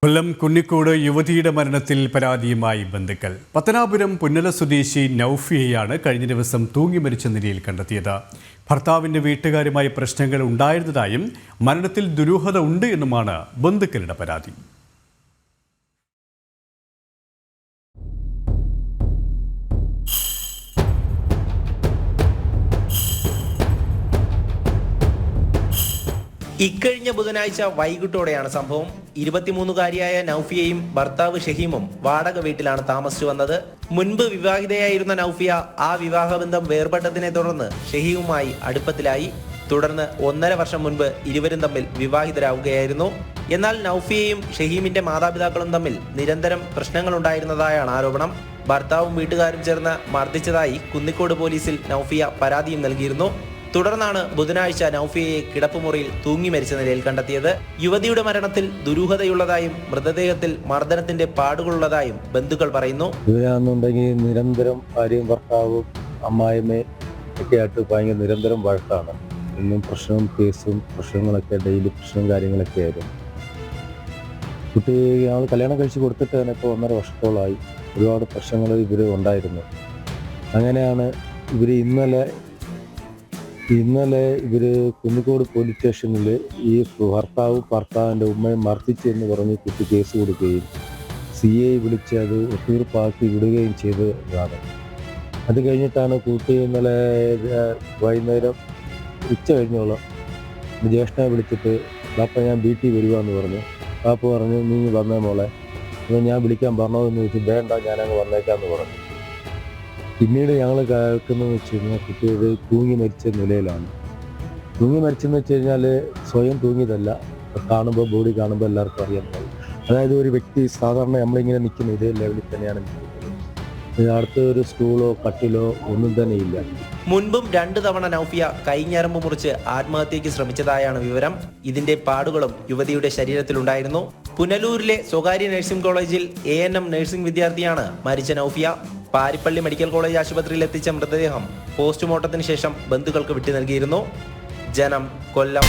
കൊല്ലം കുന്നിക്കോട് യുവതിയുടെ മരണത്തിൽ പരാതിയുമായി ബന്ധുക്കൾ. പത്തനാപുരം പുന്നല സ്വദേശി നൌഫിയയാണ് കഴിഞ്ഞ ദിവസം തൂങ്ങി മരിച്ച നിലയിൽ കണ്ടെത്തിയത്. ഭർത്താവിന്റെ വീട്ടുകാരുമായി പ്രശ്നങ്ങൾ ഉണ്ടായിരുന്നതായും മരണത്തിൽ ദുരൂഹത ഉണ്ട് എന്നുമാണ് ബന്ധുക്കളുടെ പരാതി. ഇക്കഴിഞ്ഞ ബുധനാഴ്ച വൈകിട്ടോടെയാണ് സംഭവം. 23-കാരിയായ നൌഫിയയും ഭർത്താവ് ഷഹീമും വാടക വീട്ടിലാണ് താമസിച്ചു വന്നത്. മുൻപ് വിവാഹിതയായിരുന്ന നൌഫിയ ആ വിവാഹബന്ധം വേർപെട്ടതിനെ തുടർന്ന് ഷഹീമുമായി അടുപ്പത്തിലായി. തുടർന്ന് 1.5 വർഷം മുൻപ് ഇരുവരും തമ്മിൽ വിവാഹിതരാവുകയായിരുന്നു. എന്നാൽ നൌഫിയയും ഷഹീമിന്റെ മാതാപിതാക്കളും തമ്മിൽ നിരന്തരം പ്രശ്നങ്ങളുണ്ടായിരുന്നതായാണ് ആരോപണം. ഭർത്താവും വീട്ടുകാരും ചേർന്ന് മർദ്ദിച്ചതായി കുന്നിക്കോട് പോലീസിൽ നൌഫിയ പരാതിയും നൽകിയിരുന്നു. തുടർന്നാണ് ബുധനാഴ്ച നൌഫിയയെ കിടപ്പുമുറിയിൽ തൂങ്ങി മരിച്ച നിലയിൽ കണ്ടെത്തിയത്. യുവതിയുടെ മരണത്തിൽ ദുരൂഹതയുള്ളതായും മൃതദേഹത്തിൽ മർദ്ദനത്തിന്റെ പാടുകളുള്ളതായും ബന്ധുക്കൾ പറയുന്നു. ഇവരാണെന്നുണ്ടെങ്കിൽ നിരന്തരം ഭാര്യയും ഭർത്താവും അമ്മായിമ്മയും ഒക്കെ ആയിട്ട് ഭയങ്കര നിരന്തരം വഴക്കാണ്. ഇന്നും പ്രശ്നവും കേസും പ്രശ്നങ്ങളൊക്കെ ഡെയിലി പ്രശ്നവും കാര്യങ്ങളൊക്കെ ആയിരുന്നു. കുട്ടി ഞങ്ങൾ കല്യാണം കഴിച്ച് കൊടുത്തിട്ട് തന്നെ ഇപ്പോൾ 1.5 വർഷത്തോളമായി. ഒരുപാട് പ്രശ്നങ്ങൾ ഇവർ ഉണ്ടായിരുന്നു. അങ്ങനെയാണ് ഇവർ ഇന്നലെ ഇവർ കുന്നിക്കോട് പോലീസ് സ്റ്റേഷനിൽ ഈ ഭർത്താവിൻ്റെ ഉമ്മയും മർദ്ദിച്ചു എന്ന് പറഞ്ഞ് കുട്ടി കേസ് കൊടുക്കുകയും CI വിളിച്ച് അത് ഒത്തുതീർപ്പാക്കി വിടുകയും ചെയ്തതാണ്. അത് കഴിഞ്ഞിട്ടാണ് കുട്ടി ഇന്നലെ വൈകുന്നേരം ഉച്ച കഴിഞ്ഞോളം ജ്യേഷ്ഠനെ വിളിച്ചിട്ട് പാപ്പ ഞാൻ വീട്ടിൽ വരുവാന്ന് പറഞ്ഞു. പാപ്പ പറഞ്ഞു നീ വന്നേ മോളെ, അപ്പോൾ ഞാൻ വിളിക്കാൻ പറഞ്ഞോന്ന് ചോദിച്ചു. വേണ്ട ഞാനങ്ങ് വന്നേക്കാന്ന് പറഞ്ഞു. പിന്നീട് ഞങ്ങൾ കേൾക്കുന്നതെന്ന് വെച്ച് കഴിഞ്ഞാൽ കുട്ടിയുടെ തൂങ്ങി മരിച്ച നിലയിലാണ്. തൂങ്ങി മരിച്ചെന്ന് വെച്ച് കഴിഞ്ഞാൽ സ്വയം തൂങ്ങിയതല്ല, കാണുമ്പോൾ ബോഡി കാണുമ്പോൾ എല്ലാവർക്കും അറിയാൻ കഴിയും. അതായത് ഒരു വ്യക്തി സാധാരണ നമ്മളിങ്ങനെ നിൽക്കുന്ന ഇതേ ലെവലിൽ തന്നെയാണ് നിൽക്കുന്നത്. അടുത്ത ഒരു സ്റ്റൂളോ കട്ടിലോ ഒന്നും തന്നെ ഇല്ല. മുൻപും 2 തവണ നൌഫിയ കൈഞ്ഞരമ്പ് മുറിച്ച് ആത്മഹത്യയ്ക്ക് ശ്രമിച്ചതായാണ് വിവരം. ഇതിന്റെ പാടുകളും യുവതിയുടെ ശരീരത്തിലുണ്ടായിരുന്നു. പുനലൂരിലെ സ്വകാര്യ നഴ്സിംഗ് കോളേജിൽ ANM നഴ്സിംഗ് വിദ്യാർത്ഥിയാണ് മരിച്ച നൌഫിയ. പാരിപ്പള്ളി മെഡിക്കൽ കോളേജ് ആശുപത്രിയിൽ എത്തിച്ച മൃതദേഹം പോസ്റ്റ്മോർട്ടത്തിന് ശേഷം ബന്ധുക്കൾക്ക് വിട്ടു നൽകിയിരുന്നു. ജനം, കൊല്ലം.